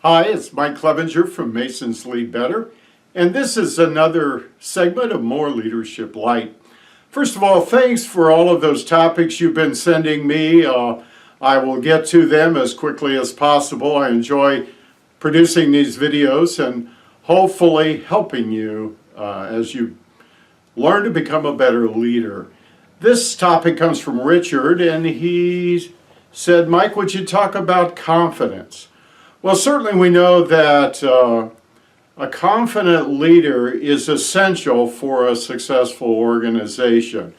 Hi, it's Mike Clevenger from Masons Lead Better, and this is another segment of More Leadership Light. First of all, thanks for all of those topics you've been sending me. I will get to them as quickly as possible. I enjoy producing these videos and hopefully helping you as you learn to become a better leader. This topic comes from Richard, and he said, Mike, would you talk about confidence? Well, certainly we know that a confident leader is essential for a successful organization.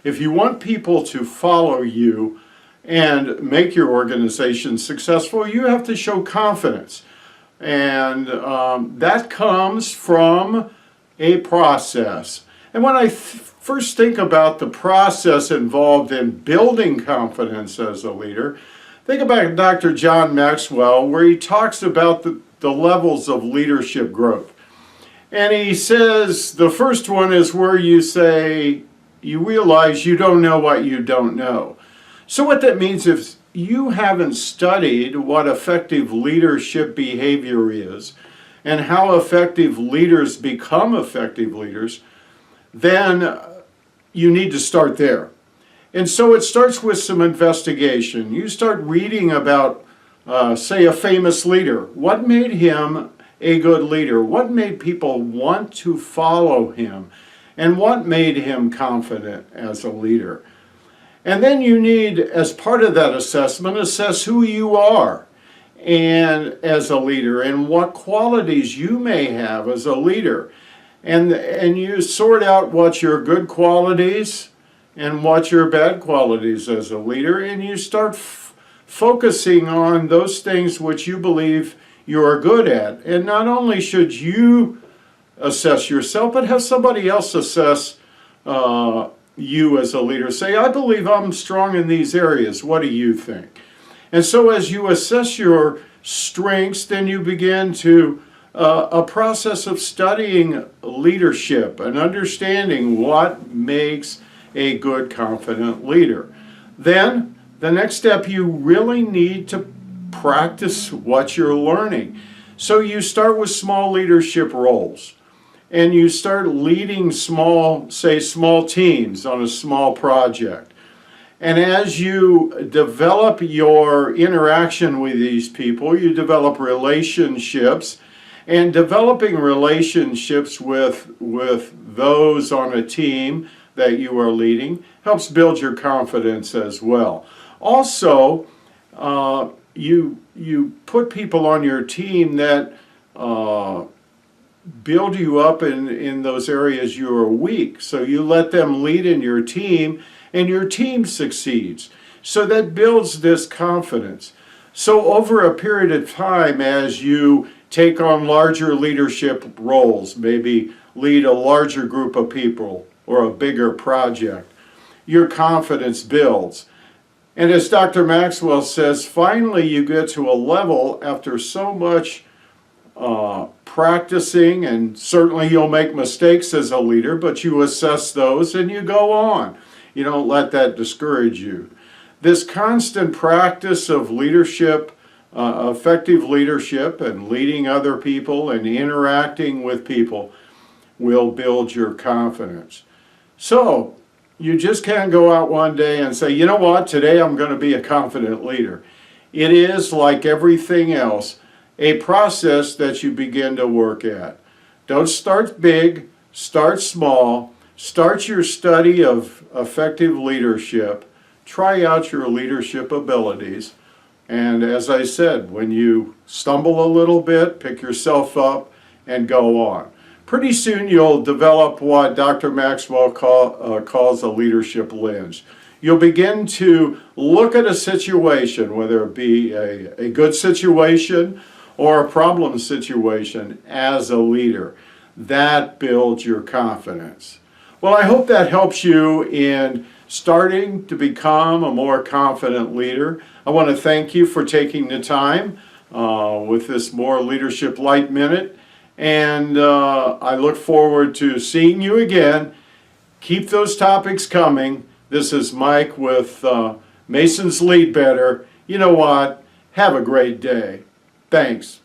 If you want people to follow you and make your organization successful, you have to show confidence. And that comes from a process. And when I first think about the process involved in building confidence as a leader, think about Dr. John Maxwell, where he talks about the levels of leadership growth. And he says the first one is where you say, you realize you don't know what you don't know. So what that means is you haven't studied what effective leadership behavior is and how effective leaders become effective leaders, then you need to start there. And so it starts with some investigation. You start reading about, say, a famous leader. What made him a good leader? What made people want to follow him? And what made him confident as a leader? And then you need, as part of that assessment, assess who you are and as a leader and what qualities you may have as a leader. And you sort out what's your good qualities and what's your bad qualities as a leader, and you start focusing on those things which you believe you are good at. And not only should you assess yourself, but have somebody else assess you as a leader. Say, I believe I'm strong in these areas. What do you think? And so as you assess your strengths, then you begin to a process of studying leadership and understanding what makes a good, confident leader. Then, the next step, you really need to practice what you're learning. So you start with small leadership roles, and you start leading small teams on a small project. And as you develop your interaction with these people, you develop relationships. And developing relationships with those on a team that you are leading helps build your confidence as well. Also, you put people on your team that build you up in those areas you are weak. So you let them lead in your team, and your team succeeds. So that builds this confidence. So over a period of time, as you take on larger leadership roles, maybe lead a larger group of people or a bigger project, your confidence builds. And as Dr. Maxwell says, finally you get to a level after so much practicing, and certainly you'll make mistakes as a leader, but you assess those and you go on. You don't let that discourage you. This constant practice of leadership, effective leadership and leading other people and interacting with people will build your confidence. So you just can't go out one day and say, you know what, today I'm going to be a confident leader. It is, like everything else, a process that you begin to work at. Don't start big, start small, start your study of effective leadership, try out your leadership abilities. And as I said, when you stumble a little bit, pick yourself up and go on. Pretty soon you'll develop what Dr. Maxwell calls a leadership lens. You'll begin to look at a situation, whether it be a good situation or a problem situation, as a leader. That builds your confidence. Well, I hope that helps you in starting to become a more confident leader. I want to thank you for taking the time with this More Leadership Light Minute, and I look forward to seeing you again. Keep those topics coming. This is Mike with Masons Lead Better. You know what? Have a great day. Thanks.